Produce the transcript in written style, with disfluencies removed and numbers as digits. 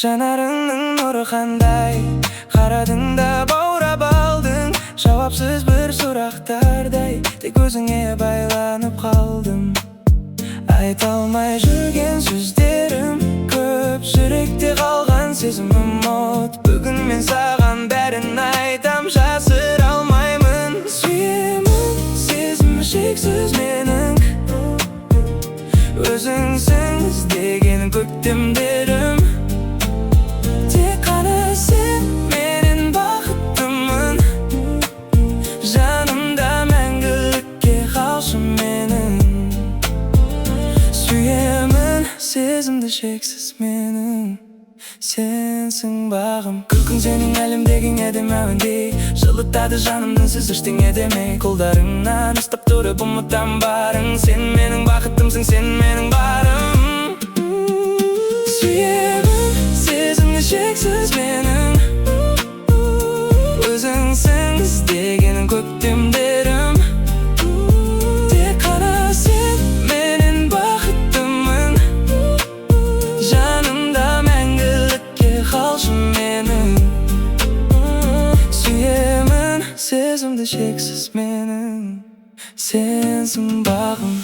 жанарыңның нұры қандай, қарадың да баурап алдың. Жауапсыз бір сұрақтардай, тек өзіңе байланып қалдым. Айта алмай жүрген сөздерім көп, жүректе қалған сезімім от. Бүгін мен саған бәрін айтам, жасыра алмаймын. Сүйемін, сезімі шексіз менің, өзіңсің іздеген көктемдерім. Тек қана сен менің бақытымын, жанымда мәңгілікке қалшы менің. Сүйемін, сезімді шексіз менің, сенсің бағым. Күлкің сенің әлемдегі әдемі әуендей, жылытады жанымды сіз ештеңе демей. Қолдарыңнан ұстап тұрып ұмытам барың, сен менің бақытымсың, сен менің барым. Сүйемін, сезімді шексіз менің, өзіңсің іздеген көктемдерім. Тек қана сен менің бақытымын, жанымда мәңгілікке қалшы менің. Сүйемін, сезімді шексіз менің, сенсің бағым.